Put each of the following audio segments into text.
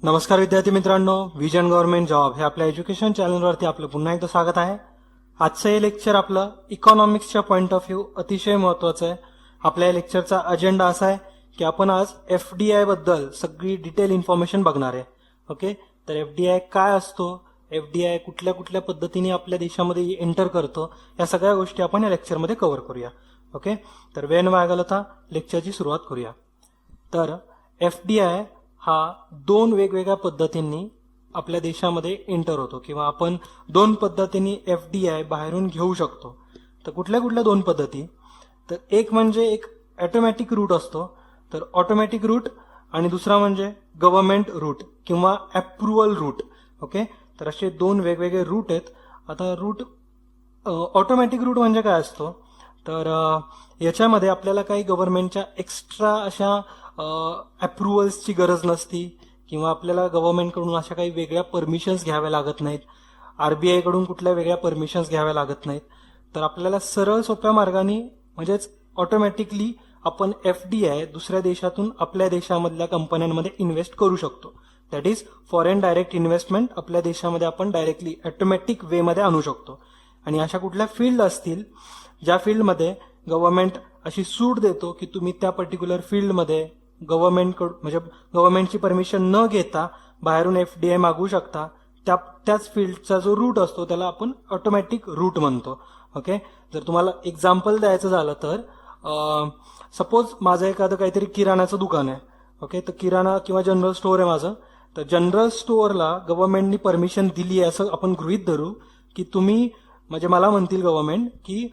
नमस्कार विद्यार्थी मित्रांनो, विजन गव्हर्नमेंट जॉब हे आपल्या एज्युकेशन चॅनलवरती आपलं पुन्हा एकदा स्वागत आहे. आजचं हे लेक्चर आपलं इकॉनॉमिक्सच्या पॉईंट ऑफ व्ह्यू अतिशय महत्वाचं आहे. आपल्या या लेक्चरचा अजेंडा असा आहे की आपण आज एफडीआय बद्दल सगळी डिटेल इन्फॉर्मेशन बघणार आहे. ओके, तर एफडीआय काय असतो, एफडीआय कुठल्या कुठल्या पद्धतीने आपल्या देशामध्ये एंटर करतो, या सगळ्या गोष्टी आपण या लेक्चरमध्ये कव्हर करूया. ओके, तर वेळ न वाया घालवता लेक्चरची सुरुवात करूया. तर एफडीआय हा दोन वेगवेगळ्या पद्धतींनी आपल्या देशामध्ये एंटर होतो किंवा आपण दोन पद्धतींनी एफडीआय बाहेरून घेऊ शकतो. तर कुठल्या कुठल्या दोन पद्धती, तर एक म्हणजे एक ऑटोमॅटिक रूट असतो, तर ऑटोमॅटिक रूट, आणि दुसरा म्हणजे गव्हर्नमेंट रूट किंवा अप्रुव्हल रूट. ओके, तर असे दोन वेगवेगळे रूट आहेत. आता रूट ऑटोमॅटिक रूट म्हणजे काय असतो, तर याच्यामध्ये आपल्याला काही गव्हर्नमेंटच्या एक्स्ट्रा अशा अप्रुव्हल्सची गरज नसती किंवा आपल्याला गव्हर्नमेंटकडून अशा काही वेगळ्या परमिशन्स घ्याव्या लागत नाहीत, आरबीआय कडून कुठल्या वेगळ्या परमिशन्स घ्याव्या लागत नाहीत. तर आपल्याला सरळ सोप्या मार्गाने म्हणजेच ऑटोमॅटिकली आपण एफडीआय दुसऱ्या देशातून आपल्या देशामधल्या कंपन्यांमध्ये इन्व्हेस्ट करू शकतो. That is foreign direct investment आपल्या देशामध्ये आपण डायरेक्टली ऑटोमॅटिक वेमध्ये आणू शकतो. आणि अशा कुठल्या फील्ड असतील ज्या फील्डमध्ये गव्हर्नमेंट अशी सूट देतो की तुम्ही त्या पर्टिक्युलर फील्डमध्ये गव्हर्नमेंटची परमिशन न घेता बाहेरून एफडीआय मागवू शकता, त्याच फील्डचा जो रूट असतो त्याला आपण ऑटोमॅटिक रूट म्हणतो. ओके, जर तुम्हाला एक्झाम्पल द्यायचं झालं तर सपोज माझं एखादं काहीतरी किराणाचं दुकान आहे. ओके, तर किराणा किंवा जनरल स्टोअर आहे माझं, तर जनरल स्टोअरला गव्हर्नमेंटनी परमिशन दिली आहे असं आपण गृहीत धरू की तुम्ही म्हणजे मला म्हणतील गव्हर्नमेंट की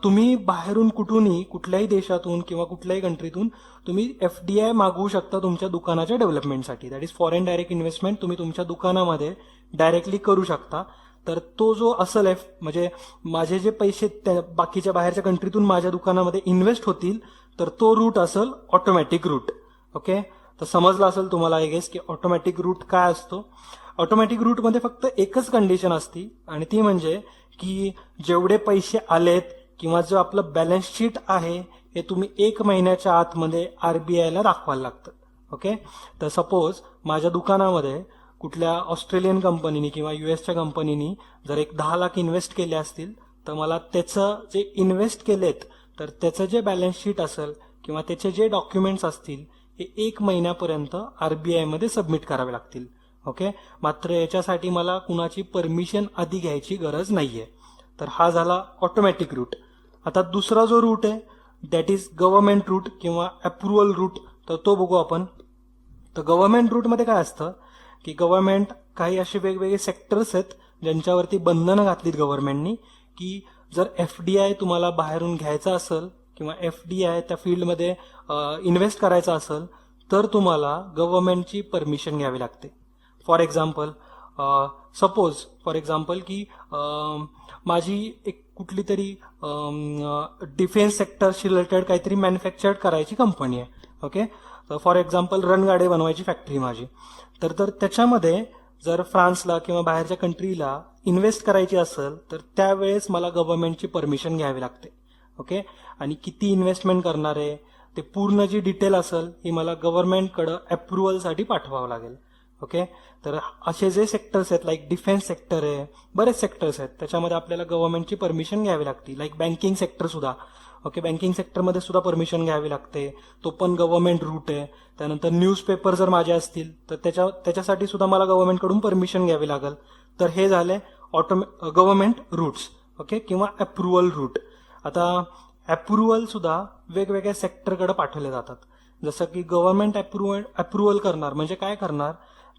तुम्ही बाहेरून कुठूनही कुठल्याही देशातून किंवा कुठल्याही कंट्रीतून तुम्ही एफडीआय मागवू शकता तुमच्या दुकानाच्या डेव्हलपमेंटसाठी. That is foreign direct investment तुम्ही तुमच्या दुकानामध्ये डायरेक्टली करू शकता. तर तो जो असेल म्हणजे माझे जे पैसे बाकीच्या बाहेरच्या कंट्रीतून माझ्या दुकानामध्ये इन्व्हेस्ट होतील तर तो रूट असेल ऑटोमॅटिक रूट. ओके, तर समजलं असेल तुम्हाला आय गेस की ऑटोमॅटिक रूट काय असतो. ऑटोमॅटिक रूटमध्ये फक्त एकच कंडिशन असती आणि ती म्हणजे की जेवढे पैसे आलेत किंवा जो आपलं बॅलन्स शीट आहे हे तुम्ही 1 महिन्याच्या आतमध्ये आरबीआयला दाखवायला लागतं. ओके, तर सपोज माझ्या दुकानामध्ये कुठल्या ऑस्ट्रेलियन कंपनीनी किंवा युएसच्या कंपनीनी जर एक 10 लाख इन्व्हेस्ट केले असतील तर मला त्याचं जे इन्व्हेस्ट केलेत तर त्याचं जे बॅलन्स शीट असेल किंवा त्याचे जे डॉक्युमेंट्स असतील हे 1 महिन्यापर्यंत आरबीआयमध्ये सबमिट करावे लागतील. ओके, मात्र याच्यासाठी मला कुणाची परमिशन आधी घ्यायची गरज नाहीये. तर हा झाला ऑटोमॅटिक रूट. आता दुसरा जो रूट आहे दॅट इज गव्हर्नमेंट रूट किंवा अप्रुव्हल रूट, तर तो बघू आपण. तर गव्हर्नमेंट रूटमध्ये काय असतं की गव्हर्नमेंट काही असे वेगवेगळे सेक्टर्स आहेत ज्यांच्यावरती बंधनं घातलीत गव्हर्नमेंटनी की जर एफडीआय तुम्हाला बाहेरून घ्यायचा असेल किंवा एफडीआय त्या फील्डमध्ये इन्व्हेस्ट करायचा असेल तर तुम्हाला गव्हर्नमेंटची परमिशन घ्यावी लागते. फॉर एक्झाम्पल की माझी एक कुठली तरी डिफेन्स सेक्टरशी रिलेटेड काहीतरी मॅन्युफॅक्चर्ड करायची कंपनी आहे. ओके, फॉर एक्झाम्पल रणगाडे बनवायची फॅक्टरी माझी, तर त्याच्यामध्ये जर फ्रान्सला किंवा बाहेरच्या कंट्रीला इन्व्हेस्ट करायची असेल तर त्यावेळेस मला गव्हर्नमेंटची परमिशन घ्यावी लागते. ओके, आणि किती इन्व्हेस्टमेंट करणार आहे ते पूर्ण जी डिटेल असेल ही मला गव्हर्नमेंटकडे अप्रुव्हलसाठी पाठवावं लागेल. ओके, तर असे जे सेक्टर्स आहेत लाईक डिफेन्स सेक्टर आहे, बरेच सेक्टर्स आहेत त्याच्यामध्ये आपल्याला गव्हर्नमेंटची परमिशन घ्यावी लागते. लाईक बँकिंग सेक्टर सुद्धा. ओके, बँकिंग सेक्टरमध्ये सुद्धा परमिशन घ्यावी लागते, तो पण गव्हर्नमेंट रूट आहे. त्यानंतर न्यूजपेपर जर माझे असतील तर त्याच्यासाठी सुद्धा मला गव्हर्नमेंटकडून परमिशन घ्यावी लागेल. तर हे झाले गव्हर्नमेंट रूट्स. ओके, किंवा अप्रुव्हल रूट. आता अप्रुव्हल सुद्धा वेगवेगळ्या सेक्टरकडे पाठवले जातात. जसं की गव्हर्नमेंट अप्रुव्हल करणार म्हणजे काय करणार,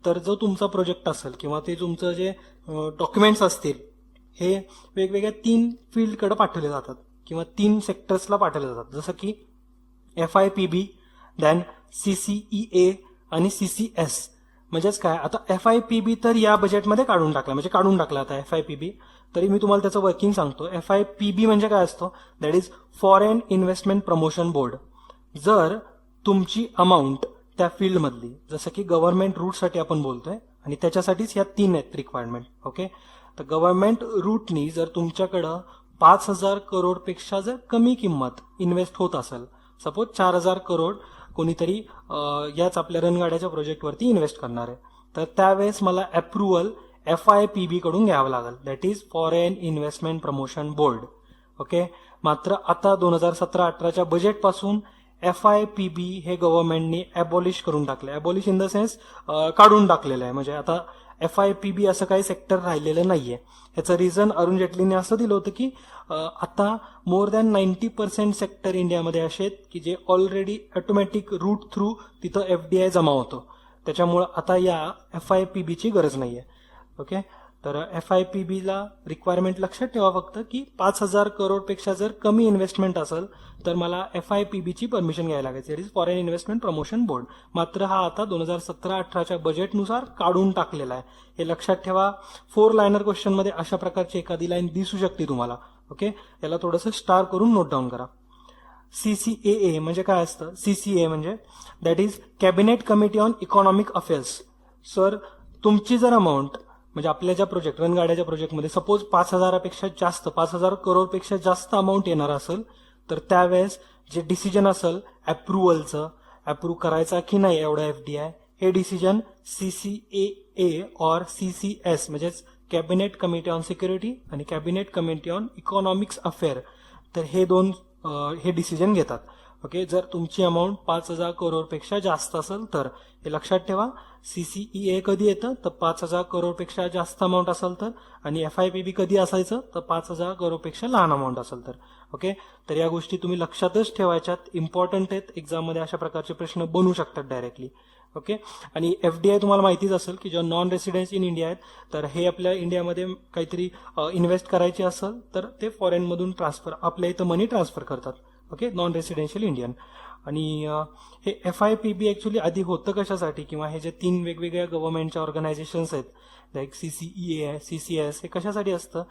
तर जो तुमचा प्रोजेक्ट असेल किंवा ते तुमचं जे डॉक्युमेंट्स असतील हे वेगवेगळ्या 3 फील्डकडे पाठवले जातात किंवा 3 सेक्टर्सला पाठवले जातात. जसं की FIPB, दॅन CCEA आणि CCS. म्हणजेच काय, आता FIPB तर या बजेटमध्ये काढून टाकला आता FIPB. तरी मी तुम्हाला त्याचं वर्किंग सांगतो. FIPB म्हणजे काय असतो, that is foreign investment promotion board. जर तुमची अमाऊंट त्या फील्डमधली, जसं की गव्हर्नमेंट रूटसाठी आपण बोलतोय आणि त्याच्यासाठीच ह्या 3 आहेत रिक्वायरमेंट. ओके, तर गव्हर्नमेंट रूटनी जर तुमच्याकडं 5,000 करोडपेक्षा जर कमी किंमत इन्व्हेस्ट होत असेल, सपोज 4,000 करोड कोणीतरी याच आपल्या रणगाड्याच्या प्रोजेक्टवरती इन्व्हेस्ट करणार आहे, तर त्यावेळेस मला अप्रुव्हल FIPB कडून घ्यावं लागेल, that is foreign investment promotion board. Okay. मात्र आता 2017-18च्या बजेटपासून FIPB हे गव्हर्नमेंटनी अबॉलिश करून टाकले. अबॉलिश इन द सेन्स काढून टाकलेलं आहे. म्हणजे आता FIPB असं काही सेक्टर राहिलेलं नाहीये. याचं रिझन अरुण जेटलीने असं दिलं होतं की आता मोर दॅन 90% सेक्टर इंडियामध्ये असे आहेत की जे ऑलरेडी ऑटोमॅटिक रूट थ्रू तिथं FDI जमा होतो. त्याच्यामुळं आता या FIPB ची गरज नाहीये. ओके. तर FIPB ला रिक्वायरमेंट लक्षात ठेवा फक्त की 5,000 करोडपेक्षा जर कमी इन्व्हेस्टमेंट असेल तर मला FIPB ची परमिशन घ्यायला लागायची, it is foreign investment promotion board. मात्र हा आता 2017-18च्या बजेटनुसार काढून टाकलेला आहे. हे लक्षात ठेवा. 4 लायनर क्वेश्चनमध्ये अशा प्रकारची एखादी लाईन दिसू शकते तुम्हाला. ओके. याला थोडंसं स्टार करून नोट डाऊन करा. CCAA म्हणजे काय असतं? CCA म्हणजे that is cabinet committee on economic affairs. Sir तुमची जर अमाऊंट म्हणजे आपल्या ज्या प्रोजेक्ट रणगाड्याच्या प्रोजेक्टमध्ये सपोज 5,000पेक्षा जास्त 5,000 करोडपेक्षा जास्त अमाऊंट येणार असेल तर त्यावेळेस जे डिसिजन असेल अप्रुव्हलचं, अप्रूव्ह करायचा की नाही एवढा FDI, हे डिसिजन CCAA और CCS म्हणजेच कॅबिनेट कमिटी ऑन सिक्युरिटी आणि cabinet committee on economics affair, तर हे डिसिजन घेतात. ओके. जर तुमची अमाऊंट 5,000 करोडपेक्षा जास्त असेल तर हे लक्षात ठेवा. CCEA कधी येतं तर 5,000 करोडपेक्षा जास्त अमाऊंट असेल तर, आणि FIPB कधी असायचं तर 5,000 करोडपेक्षा लहान अमाऊंट असेल तर. ओके. तर या गोष्टी तुम्ही लक्षातच ठेवायच्यात, इम्पॉर्टंट आहेत. एक्झाममध्ये अशा प्रकारचे प्रश्न बनू शकतात डायरेक्टली. ओके. आणि FDI तुम्हाला माहितीच असेल की जेव्हा नॉन रेसिडेन्स इन इंडिया आहेत तर हे आपल्या इंडियामध्ये काहीतरी इन्व्हेस्ट करायचे असेल तर ते फॉरेनमधून आपल्या इथं मनी ट्रान्सफर करतात. ओके. Non residential Indian. आणि हे FIPB ऍक्च्युली आधी होतं कशासाठी, किंवा हे जे 3 वेगवेगळ्या गव्हर्नमेंटच्या ऑर्गनायझेशन्स आहेत लाईक CCEA, CCS, हे कशासाठी असतं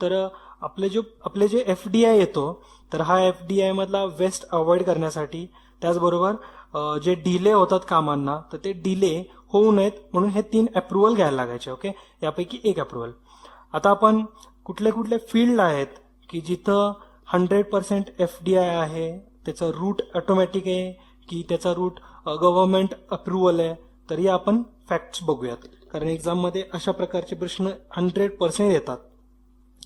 तर आपले जे FDI येतो तर हा FDI मधला वेस्ट अवॉइड करण्यासाठी, त्याचबरोबर जे डिले होतात कामांना तर ते डिले होऊ नयेत म्हणून हे 3 अप्रुव्हल घ्यायला लागायचे. ओके. यापैकी एक अप्रुव्हल. आता आपण कुठले कुठले फील्ड आहेत की जिथं 100% FDI आहे, त्याचा रूट ऑटोमॅटिक आहे की त्याचा रूट गव्हर्नमेंट अप्रुव्हल आहे, तरी आपण फॅक्ट्स बघूयात. कारण एक्झाममध्ये अशा प्रकारचे प्रश्न 100% येतात.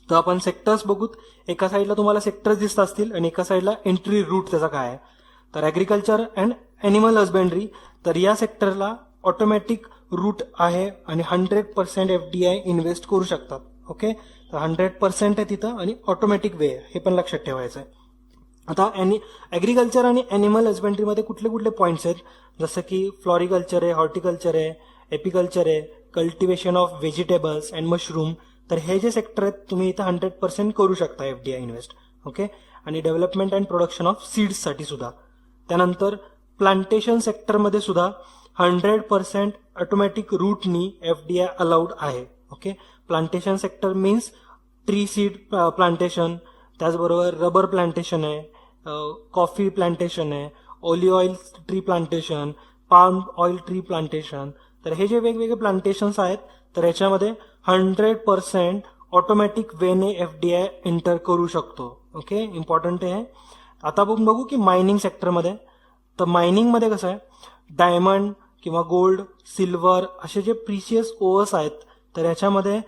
तर आपण सेक्टर्स बघूत. एका साईडला तुम्हाला सेक्टर्स दिसत असतील आणि एका साईडला एंट्री रूट त्याचा काय आहे. तर ऍग्रिकल्चर अँड ॲनिमल हजबेंड्री, तर या सेक्टरला ऑटोमॅटिक रूट आहे आणि 100% FDI इन्व्हेस्ट करू शकतात. ओके. तर 100% आहे तिथं आणि ऑटोमॅटिक वे आहे, हे पण लक्षात ठेवायचं आहे. आता ऍग्रिकल्चर आणि ॲनिमल हजबेंड्रीमध्ये कुठले कुठले पॉईंट्स आहेत, जसं की फ्लॉरिकल्चर आहे, हॉर्टिकल्चर आहे, एपिकल्चर आहे, cultivation of vegetables and mushroom. तर हे जे सेक्टर आहेत तुम्ही इथं 100% करू शकता FDI इन्व्हेस्ट. ओके. आणि डेव्हलपमेंट अँड प्रोडक्शन ऑफ सीड्ससाठी सुद्धा. त्यानंतर प्लांटेशन सेक्टरमध्ये सुद्धा 100% ऑटोमॅटिक रूटनी FDI अलाउड आहे. Okay. Plantation sector means tree seed plantation, त्याचबरोबर रबर प्लांटेशन आहे, कॉफी प्लांटेशन आहे, olive oil tree plantation, palm oil tree plantation. तर हे जे वेगवेगळे प्लांटेशन्स आहेत तर याच्यामध्ये 100% ऑटोमॅटिक वेने FDI एंटर करू शकतो. ओके. इम्पॉर्टंट आहे. आता आपण बघू की मायनिंग सेक्टरमध्ये. तर मायनिंगमध्ये कसं आहे, डायमंड किंवा गोल्ड, सिल्वर असे जे प्रिशियस ओअर्स आहेत तर याच्यामध्ये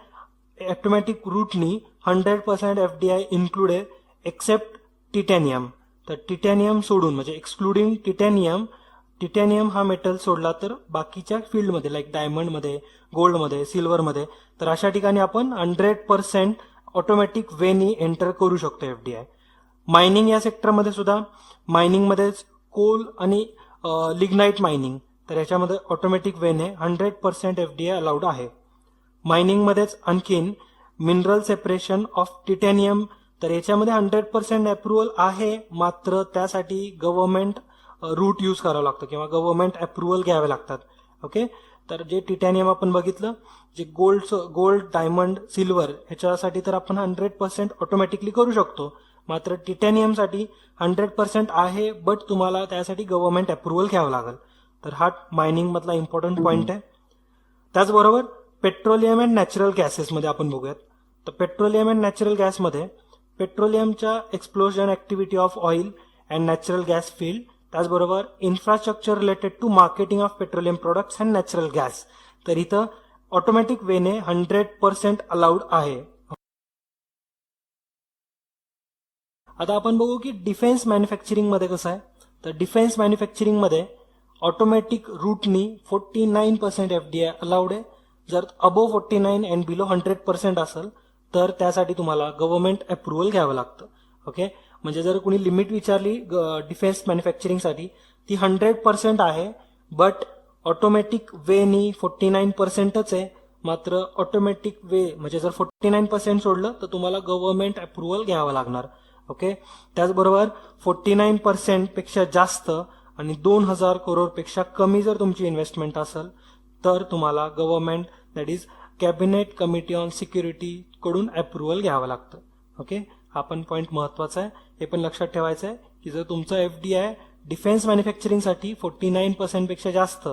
ऑटोमॅटिक रूटनी 100% FDI इन्क्लूड आहे एक्सेप्ट टिटॅनियम. तर टिटॅनियम सोडून म्हणजे एक्सक्लुडिंग टिटॅनियम हा मेटल सोडला तर बाकीच्या फील्डमध्ये लाईक डायमंडमध्ये, गोल्डमध्ये, सिल्वरमध्ये, तर अशा ठिकाणी आपण 100% ऑटोमॅटिक वेनी एंटर करू शकतो FDI. मायनिंग या सेक्टरमध्ये सुद्धा मायनिंगमध्येच कोल आणि लिग्नाइट मायनिंग, तर याच्यामध्ये ऑटोमॅटिक वेने 100% FDI अलाउड आहे. मायनिंगमध्येच आणखीन मिनरल सेपरेशन ऑफ टिटॅनियम, तर याच्यामध्ये 100% अप्रुव्हल आहे, मात्र त्यासाठी गव्हर्नमेंट रूट यूज करावं लागतं किंवा गव्हर्नमेंट अप्रुव्हल घ्यावे लागतात. ओके. तर जे टिटॅनियम आपण बघितलं, जे गोल्ड, डायमंड, सिल्वर ह्याच्यासाठी तर आपण 100% ऑटोमॅटिकली करू शकतो, मात्र टिटॅनियमसाठी 100% आहे, बट तुम्हाला त्यासाठी गव्हर्नमेंट अप्रुव्हल घ्यावं लागेल. तर हा मायनिंग मधला इम्पॉर्टंट पॉईंट आहे. त्याचबरोबर पेट्रोलियम अँड नॅचरल गॅसेसमध्ये आपण बघूयात. तर पेट्रोलियम अँड नॅचरल गॅसमध्ये पेट्रोलियमच्या explosion activity of oil and natural gas field, त्याचबरोबर infrastructure related to marketing of petroleum products and natural gas, तर इथं ऑटोमॅटिक वेने 100% अलाउड आहे. आता आपण बघू की डिफेन्स मॅन्युफॅक्चरिंग मध्ये कसं आहे. तर डिफेन्स मॅन्युफॅक्चरिंग मध्ये ऑटोमॅटिक रूटनी 49% एफडीआय अलाउड आहे. जर अबोव्ह 49 अँड बिलो 100% असेल तर त्यासाठी तुम्हाला गव्हर्नमेंट अप्रुव्हल घ्यावं लागतं. ओके, म्हणजे जर कुणी लिमिट विचारली डिफेन्स मॅन्युफॅक्चरिंगसाठी ती 100% आहे, बट ऑटोमॅटिक वेनी 49%च आहे. मात्र ऑटोमॅटिक वे म्हणजे जर 49% सोडलं तर तुम्हाला गव्हर्नमेंट अप्रुव्हल घ्यावं लागणार. ओके, त्याचबरोबर 49% पेक्षा जास्त आणि 2,000 करोडपेक्षा कमी जर तुमची इन्व्हेस्टमेंट असेल तर तुम्हाला government that is cabinet committee on security कडून अप्रुव्हल घ्यावं लागतं. ओके, हा पण पॉईंट महत्वाचा आहे, हे पण लक्षात ठेवायचं आहे की जर तुमचं एफडीआय डिफेन्स मॅन्युफॅक्चरिंगसाठी 49% पेक्षा जास्त,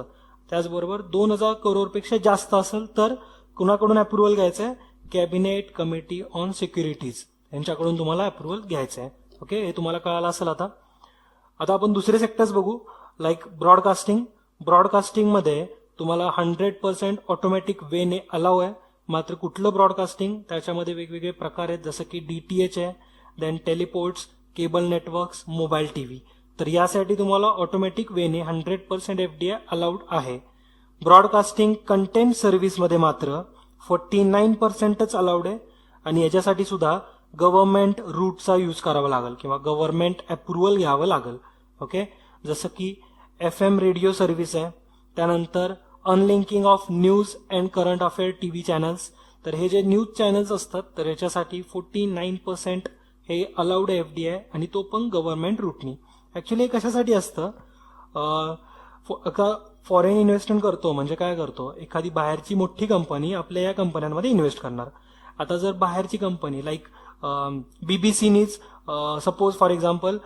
त्याचबरोबर 2,000 करोडपेक्षा जास्त असेल तर कुणाकडून अप्रुव्हल घ्यायचं आहे, कॅबिनेट कमिटी ऑन सिक्युरिटीज यांच्याकडून तुम्हाला अप्रुव्हल घ्यायचं आहे. ओके, हे तुम्हाला कळालं असेल. आता आपण दुसरे सेक्टर्स बघू, लाईक ब्रॉडकास्टिंग. ब्रॉडकास्टिंगमध्ये तुम्हाला 100% ऑटोमॅटिक वेने अलाव आहे. मात्र कुठलं ब्रॉडकास्टिंग, त्याच्यामध्ये वेगवेगळे प्रकार आहेत, जसं की डीटीएच आहे, then teleports, cable networks, mobile TV. तर यासाठी तुम्हाला ऑटोमॅटिक वेने 100% एफडीआय अलाउड आहे. ब्रॉडकास्टिंग कंटेंट सर्व्हिसमध्ये मात्र 49%च अलाउड आहे आणि याच्यासाठी सुद्धा गव्हर्नमेंट रूटचा यूज करावा लागेल किंवा गव्हर्नमेंट अप्रुव्हल घ्यावं लागेल. ओके, जसं की FM रेडिओ सर्व्हिस आहे, त्यानंतर unlinking of news and current affair TV channels. तर हे जे न्यूज चॅनल्स असतात तर याच्यासाठी 49% हे अलाउड आहे एफडीआय आणि तो पण गव्हर्नमेंट रूटनी. ऍक्च्युली हे कशासाठी असतं, फॉरेन इन्व्हेस्टमेंट करतो म्हणजे काय करतो, एखादी बाहेरची मोठी कंपनी आपल्या या कंपन्यांमध्ये इन्व्हेस्ट करणार. आता जर बाहेरची कंपनी लाईक बीबीसीनीच सपोज फॉर एक्झाम्पल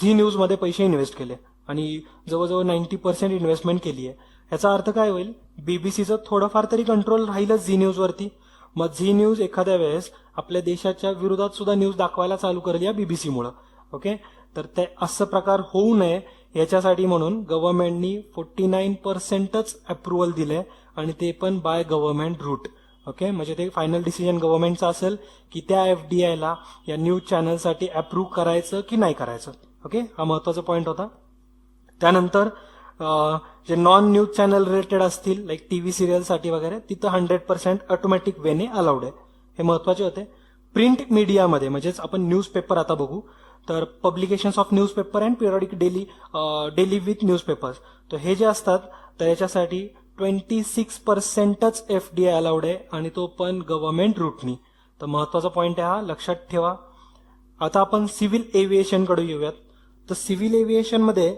झी न्यूजमध्ये पैसे इन्व्हेस्ट केले आणि जवळजवळ 90% इन्व्हेस्टमेंट केली आहे, याचा अर्थ काय होईल, बीबीसीचं थोडंफार तरी कंट्रोल राहीलच झी न्यूजवरती. मग झी न्यूज एखाद्या वेळेस आपल्या देशाच्या विरोधात सुद्धा न्यूज दाखवायला चालू करेल या बीबीसीमुळे. ओके, तर ते असं प्रकार होऊ नये याच्यासाठी म्हणून गव्हर्नमेंटनी 49%च अप्रुव्हल दिले आणि ते पण बाय गव्हर्नमेंट रूट. ओके, म्हणजे ते फायनल डिसिजन गव्हर्नमेंटचं असेल की त्या एफडीआयला या न्यूज चॅनलसाठी अप्रूव्ह करायचं की नाही करायचं. ओके, हा महत्वाचा पॉईंट होता. त्यानंतर जे नॉन न्यूज चॅनल रिलेटेड असतील लाईक टीव्ही सिरियलसाठी वगैरे तिथं 100% ऑटोमॅटिक वेने अलाउड आहे, हे महत्वाचे होते. प्रिंट मीडियामध्ये म्हणजेच आपण न्यूजपेपर आता बघू, तर publications of newspaper and periodic daily with newspapers, तर हे जे असतात तर याच्यासाठी 26%च एफडीआय अलाउड आहे आणि तो पण गव्हर्नमेंट रूटनी. तर महत्वाचा पॉईंट आहे हा, लक्षात ठेवा. आता आपण सिव्हिल एव्हिएशनकडे येऊयात. तर सिव्हिल एव्हिएशनमध्ये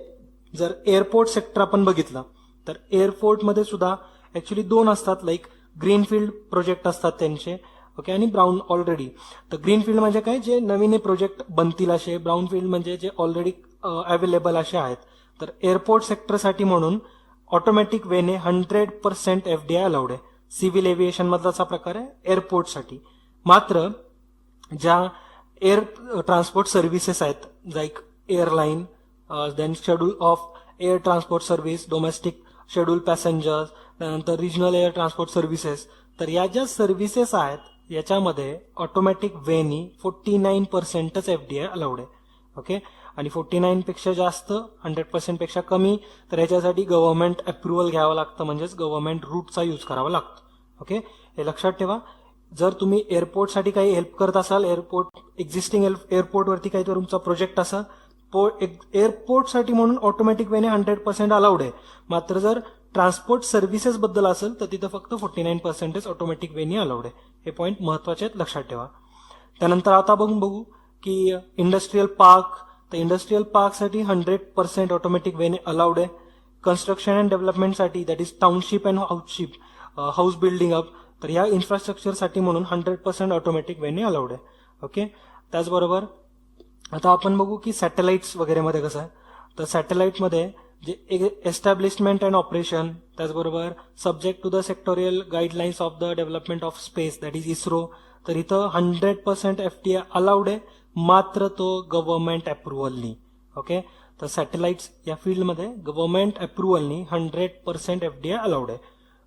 जर एअरपोर्ट सेक्टर आपण बघितलं तर एअरपोर्टमध्ये सुद्धा ऍक्च्युली 2 असतात, लाईक ग्रीनफील्ड प्रोजेक्ट असतात त्यांचे. ओके, आणि ब्राऊन ऑलरेडी. तर ग्रीनफील्ड म्हणजे काय, जे नवीन प्रोजेक्ट बनतील असे, ब्राऊन फील्ड म्हणजे जे ऑलरेडी अवेलेबल असे आहेत. तर एअरपोर्ट सेक्टरसाठी म्हणून ऑटोमॅटिक वेने 100% एफडीआय अलाउड आहे. सिव्हिल एव्हिएशन मधलाचा प्रकार आहे एअरपोर्टसाठी. मात्र ज्या एअर ट्रान्सपोर्ट सर्व्हिसेस आहेत like airline, then schedule of air transport service, domestic schedule passengers, त्यानंतर रिजनल एअर ट्रान्सपोर्ट सर्व्हिसेस, तर या ज्या सर्व्हिसेस आहेत याच्यामध्ये ऑटोमॅटिक वेनी 49%च एफडीआय अलाउड आहे. ओके, आणि 49 पेक्षा जास्त, 100% पेक्षा कमी, तर याच्यासाठी गव्हर्नमेंट अप्रुव्हल घ्यावं लागतं, म्हणजेच गव्हर्नमेंट रूटचा यूज करावा लागतो. ओके, हे लक्षात ठेवा. जर तुम्ही एअरपोर्टसाठी काही हेल्प करत असाल, एक्झिस्टिंग एअरपोर्टवरती काही तुमचा प्रोजेक्ट असा, एअरपोर्टसाठी म्हणून ऑटोमॅटिक वेने 100% अलाउड आहे. मात्र जर ट्रान्सपोर्ट सर्व्हिसेस बद्दल असेल तर तिथं फक्त 49%च ऑटोमॅटिक वेनी अलाउड आहे. हे पॉईंट महत्वाचे आहेत, लक्षात ठेवा. त्यानंतर आता बघू की इंडस्ट्रियल पार्क. तर इंडस्ट्रियल पार्कसाठी 100% ऑटोमॅटिक वेने अलाउड आहे. कन्स्ट्रक्शन अँड डेव्हलपमेंटसाठी that is township and house building up, तर या इन्फ्रास्ट्रक्चरसाठी म्हणून 100% ऑटोमॅटिक वेने अलाउड आहे. ओके, त्याचबरोबर आता आपण बघू की सॅटेलाइट्स वगैरे मध्ये कसं आहे. तर सॅटेलाइटमध्ये जे एस्टॅब्लिशमेंट अँड ऑपरेशन, त्याचबरोबर subject to the sectoral guidelines of the development of space that is ISRO, तर इथं 100% एफडीआय अलाउड आहे, मात्र तो गव्हर्नमेंट अप्रुव्हलनी. ओके, तर सॅटेलाइट्स या फील्डमध्ये गव्हर्नमेंट अप्रुव्हलनी 100% एफडीआय अलाउड आहे.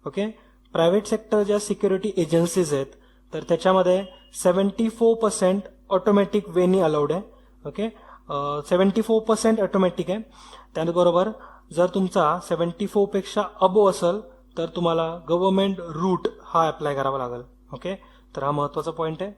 ओके. प्रायव्हेट सेक्टर ज्या सिक्युरिटी एजन्सीज आहेत तर त्याच्यामध्ये 74% ऑटोमॅटिक वेनी अलाउड आहे. ओके. 74% ऑटोमॅटिक आहे. त्याचबरोबर जर तुमचा 74 पेक्षा अबो असेल तर तुम्हाला गव्हर्नमेंट रूट हा अप्लाय करावा लागेल. ओके. तर हा महत्वाचा पॉईंट आहे.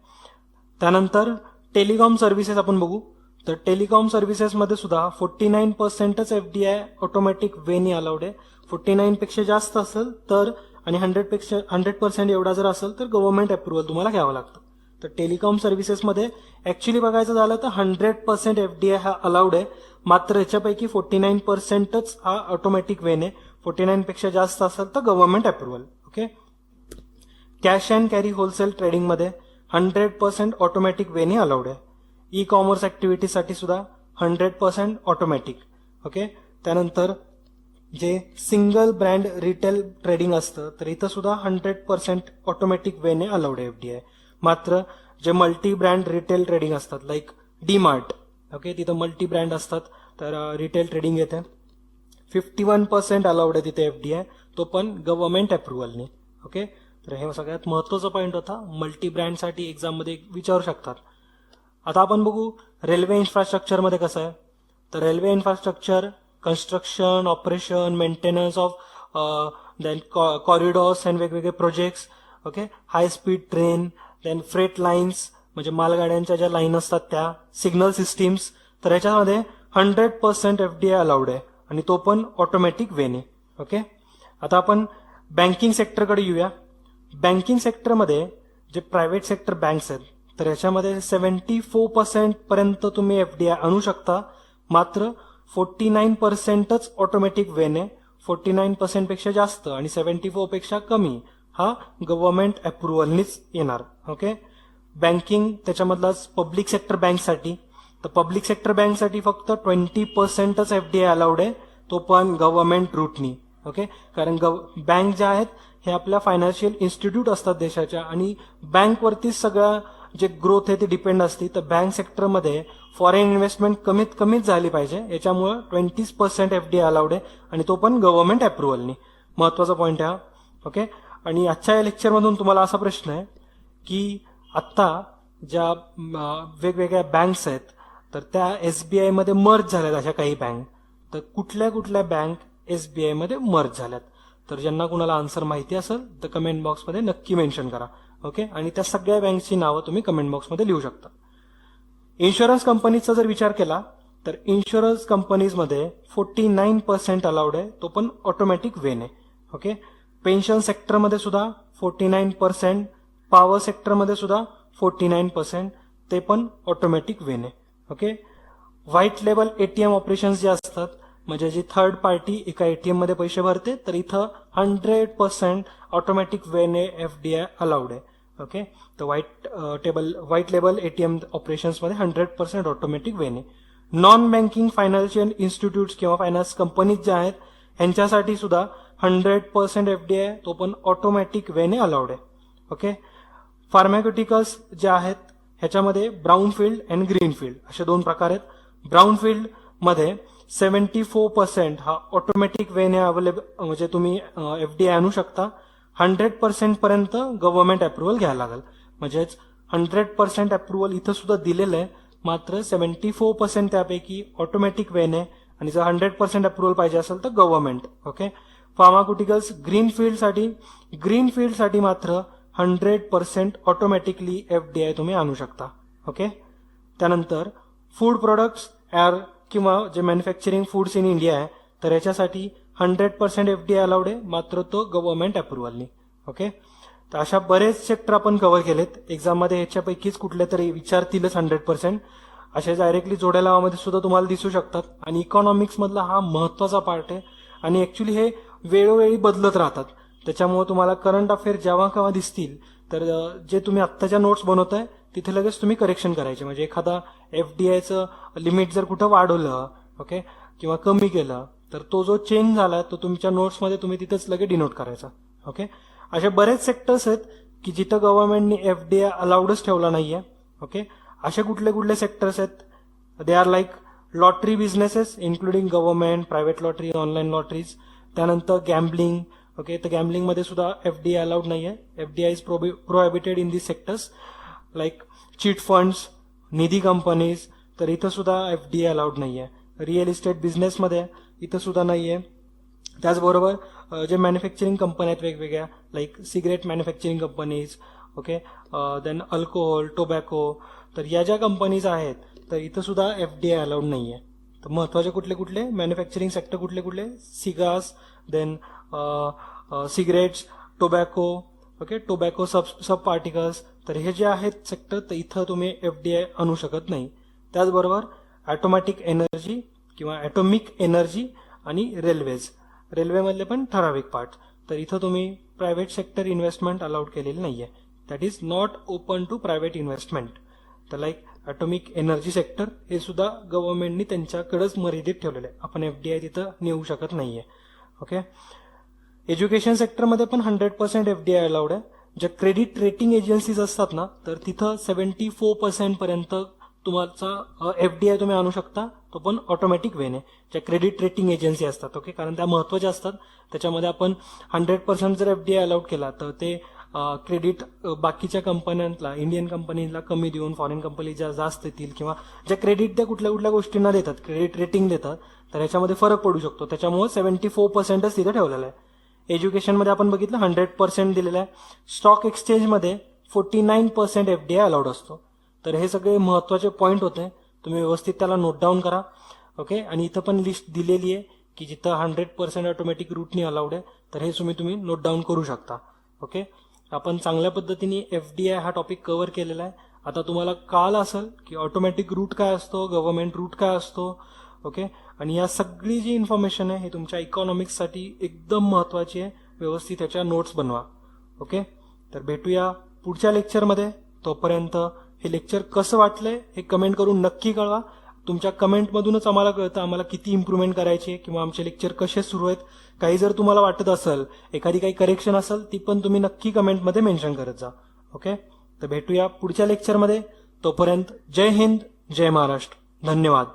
त्यानंतर टेलिकॉम सर्व्हिसेस आपण बघू. तर टेलिकॉम सर्व्हिसेसमध्ये सुद्धा 49%च एफडीआय ऑटोमॅटिक वेनी अलाउड आहे. 49 पेक्षा जास्त असेल तर आणि 100% एवढा जर असेल तर गव्हर्नमेंट अप्रुव्हल तुम्हाला घ्यावं लागतं. तर टेलिकॉम सर्व्हिसेसमध्ये ऍक्च्युली बघायचं झालं तर 100% एफडीआय हा अलाउड आहे. मात्र याच्यापैकी 49%च हा ऑटोमॅटिक वेन आहे. 49 पेक्षा जास्त असेल तर government approval. Okay. Cash and carry wholesale ट्रेडिंगमध्ये 100% ऑटोमॅटिक वेने अलाउड आहे. ई कॉमर्स ऍक्टिव्हिटीसाठी सुद्धा 100% ऑटोमॅटिक. ओके. त्यानंतर जे सिंगल ब्रँड रिटेल ट्रेडिंग असतं तर इथं सुद्धा 100% ऑटोमॅटिक वेने अलाउड आहे एफडीआय. मात्र जे मल्टी ब्रँड रिटेल ट्रेडिंग असतात लाईक डीमार्ट, ओके, तिथं मल्टी ब्रँड असतात तर रिटेल ट्रेडिंग येते 51% अलाउड आहे तिथे एफडीआय, तो पण गव्हर्नमेंट अप्रुव्हलने. ओके. तर हे सगळ्यात महत्वाचा पॉईंट होता. मल्टी ब्रँडसाठी एक्झाममध्ये विचारू शकतात. आता आपण बघू रेल्वे इन्फ्रास्ट्रक्चरमध्ये कसं आहे. तर railway infrastructure construction, operation, maintenance of then corridors and वेगवेगळे projects. Okay. High speed train, then freight lines म्हणजे मालगाड्यांच्या ज्या लाईन असतात त्या, सिग्नल सिस्टीम्स. तर याच्यामध्ये 100% एफडीआय अलाउड आहे आणि तो पण ऑटोमॅटिक वेने. ओके. आता आपण बँकिंग सेक्टरकडे येऊया. बँकिंग सेक्टरमध्ये जे प्रायव्हेट सेक्टर बँक्स आहेत तर याच्यामध्ये 74% पर्यंत तुम्ही एफडीआय आणू शकता. मात्र 49%च ऑटोमॅटिक वेने, 49% पेक्षा जास्त आणि 74 पेक्षा कमी हा गव्हर्नमेंट अप्रुव्हलनीच येणार. ओके. बँकिंग त्याच्यामधलाच पब्लिक सेक्टर बँकसाठी, तर पब्लिक सेक्टर बँकसाठी फक्त 20%च एफडीआय अलाउड आहे, तो पण गव्हर्नमेंट रूटनी. ओके. कारण बँक ज्या आहेत हे आपल्या फायनान्शियल इन्स्टिट्यूट असतात देशाच्या आणि बँकवरतीच सगळं जे ग्रोथ आहे ते डिपेंड असते. तर बँक सेक्टरमध्ये फॉरेन इन्व्हेस्टमेंट कमीत कमीच झाली पाहिजे, याच्यामुळे 20% एफडीआय अलाउड आहे आणि तो पण गव्हर्नमेंट अप्रुव्हलनी. महत्वाचा पॉईंट आहे हा. ओके. आणि आजच्या या लेक्चरमधून तुम्हाला असा प्रश्न आहे की आत्ता ज्या वेगवेगळ्या बँक्स आहेत तर त्या एसबीआय मध्ये मर्ज झाल्यात अशा काही बँक, तर कुठल्या कुठल्या बँक एसबीआय मध्ये मर्ज झाल्यात. तर ज्यांना कुणाला आन्सर माहिती असेल तर कमेंट बॉक्समध्ये नक्की मेन्शन करा. ओके. आणि त्या सगळ्या बँकची नावं तुम्ही कमेंट बॉक्समध्ये लिहू शकता. इन्शुरन्स कंपनीचा जर विचार केला तर इन्शुरन्स कंपनीजमध्ये 49% अलाउड आहे, तो पण ऑटोमॅटिक वेने. ओके. पेन्शन सेक्टरमध्ये सुद्धा 49%, पॉवर सेक्टरमध्ये सुद्धा 49%, ते पण ऑटोमॅटिक वेने. Okay. White label ATM operations जे असतात म्हणजे जी थर्ड पार्टी एका एटीएम मध्ये पैसे भरते तर इथं 100% ऑटोमॅटिक वेने एफडीआय अलाउड आहे. ओके. तर व्हाईट लेबल एटीएम ऑपरेशन्स मध्ये 100% ऑटोमॅटिक वेने. नॉन बँकिंग फायनान्शियल इन्स्टिट्यूट किंवा फायनान्स कंपनीज ज्या आहेत ह्यांच्यासाठी सुद्धा 100% एफडीआय, तो पण ऑटोमॅटिक वेने अलाउड आहे. ओके. फार्मास्युटिकल्स जे आहेत ह्याच्यामध्ये brown field and green field असे दोन प्रकार आहेत. ब्राऊन फील्ड मध्ये 74% हा ऑटोमॅटिक वेने अवेलेबल म्हणजे तुम्ही एफडीआय आणू शकता. 100% पर्यंत गव्हर्नमेंट अप्रुव्हल घ्यायला लागेल. म्हणजेच 100% अप्रुव्हल इथं सुद्धा दिलेलं आहे, मात्र 74% त्यापैकी ऑटोमॅटिक वेने आणि जर 100% अप्रुव्हल पाहिजे असेल तर गव्हर्नमेंट. ओके. फार्मास्युटिकल्स ग्रीन फील्डसाठी मात्र 100% ऑटोमॅटिकली एफडीआय तुम्ही आणू शकता. ओके. त्यानंतर फूड प्रोडक्ट्स किंवा जे मॅन्युफॅक्चरिंग फूड्स इन इंडिया आहे तर याच्यासाठी 100% एफडीआय अलाउड आहे, मात्र तो गव्हर्नमेंट अप्रुव्हलनी. ओके. तर अशा बरेच सेक्टर आपण कव्हर केलेत. एक्झाममध्ये ह्याच्यापैकीच कुठले तरी विचारतीलच 100%. असे डायरेक्टली जोड्या लावामध्ये सुद्धा तुम्हाला दिसू शकतात. आणि इकॉनॉमिक्स मधला हा महत्वाचा पार्ट आहे आणि ऍक्च्युली हे वेळोवेळी बदलत राहतात. त्याच्यामुळे तुम्हाला करंट अफेअर जेव्हा केव्हा दिसतील तर जे तुम्ही आत्ताच्या नोट्स बनवताय तिथे लगेच तुम्ही करेक्शन करायचे. म्हणजे एखादा एफडीआयचं लिमिट जर कुठं वाढवलं, ओके, किंवा कमी केलं तर तो जो चेंज झाला तो तुमच्या नोट्समध्ये तुम्ही तिथेच लगेच डिनोट करायचा. ओके. असे बरेच सेक्टर्स आहेत की जिथं गव्हर्नमेंटने एफडीआय अलाउडच ठेवला नाहीये. ओके. असे कुठले कुठले सेक्टर्स आहेत? They are like lottery businesses including government, private lottery, online lotteries. त्यानंतर गॅम्बलिंग. ओके, तर गॅम्बलिंगमध्ये सुद्धा एफडीआय अलाउड नाही आहे. FDI is prohibited in this sectors like chit funds, Nidhi companies, तर इथं सुद्धा एफडीआय अलाउड नाही आहे. रिअल इस्टेट बिझनेसमध्ये इथं सुद्धा नाही आहे. त्याचबरोबर जे मॅन्युफॅक्चरिंग कंपन्या आहेत वेगवेगळ्या like cigarette manufacturing companies, okay, then alcohol, tobacco, तर या ज्या कंपनीज आहेत तर इथं सुद्धा एफडीआय अलाउड नाही आहे. तर महत्त्वाचे कुठले कुठले मॅन्युफॅक्चरिंग सेक्टर कुठले कुठले? Cigars, then cigarettes, tobacco, okay, tobacco sub particles, तर हे जे आहेत सेक्टर तर इथं तुम्ही एफडीआय आणू शकत नाही. त्याचबरोबर ॲटोमॅटिक एनर्जी किंवा ॲटॉमिक एनर्जी आणि रेल्वेमधले पण ठराविक पार्ट, तर इथं तुम्ही प्रायव्हेट सेक्टर इन्व्हेस्टमेंट अलाउड केलेली नाही आहे. That is not open to private investment. तर लाईक ॲटॉमिक एनर्जी सेक्टर हे सुद्धा गव्हर्नमेंटनी त्यांच्याकडेच मर्यादित ठेवलेलं आहे. आपण एफडीआय तिथं नेऊ शकत नाही आहे. ओके, एज्युकेशन सेक्टरमध्ये पण 100% एफडीआय अलाउड आहे. ज्या क्रेडिट रेटिंग एजन्सीज असतात ना तर तिथं 74% पर्यंत तुमचा एफडीआय तुम्ही आणू शकता, तो पण ऑटोमॅटिक वेने. ज्या क्रेडिट रेटिंग एजन्सी असतात, ओके, कारण त्या महत्त्वाच्या असतात. त्याच्यामध्ये आपण 100% जर एफडीआय अलाउड केला तर ते क्रेडिट बाकीच्या कंपन्यांना, इंडियन कंपनीला कमी देऊन फॉरेन कंपनी ज्या जास्त देतील किंवा ज्या क्रेडिट त्या कुठल्या कुठल्या गोष्टींना देतात, क्रेडिट रेटिंग देतात, तर याच्यामध्ये फरक पडू शकतो. त्याच्यामुळे 74%च तिथे ठेवलेलं आहे. एज्युकेशनमध्ये आपण बघितलं 100% दिलेलं आहे. स्टॉक एक्सचेंजमध्ये 49% एफडीआय अलाउड असतो. तर हे सगळे महत्त्वाचे पॉईंट होते, तुम्ही व्यवस्थित त्याला नोट डाऊन करा. ओके, आणि इथं पण लिस्ट दिलेली आहे की जिथं 100% ऑटोमॅटिक रूटनी अलाउड आहे, तर हे तुम्ही नोट डाऊन करू शकता. ओके, आपण चांगल्या पद्धतीने एफडीआय हा टॉपिक कव्हर केलेला आहे. आता तुम्हाला कळालं असेल की ऑटोमॅटिक रूट काय असतो, गव्हर्नमेंट रूट काय असतो. ओके, आणि या सगळी जी इन्फॉर्मेशन आहे ही तुमच्या इकॉनॉमिक्ससाठी एकदम महत्त्वाची आहे. व्यवस्थित याच्या नोट्स बनवा. ओके, तर भेटूया पुढच्या लेक्चरमध्ये. तोपर्यंत हे लेक्चर कसं वाटलंय हे कमेंट करून नक्की कळवा. तुमच्या कमेंटमधूनच आम्हाला कळतं आम्हाला किती इम्प्रूव्हमेंट करायची आहे किंवा आमचे लेक्चर कसे सुरू आहेत. काही जर तुम्हाला वाटत असेल, एखादी काही करेक्शन असेल, ती पण तुम्ही नक्की कमेंटमध्ये मेन्शन करत जा. ओके, तर भेटूया पुढच्या लेक्चरमध्ये. तोपर्यंत जय हिंद, जय महाराष्ट्र. धन्यवाद.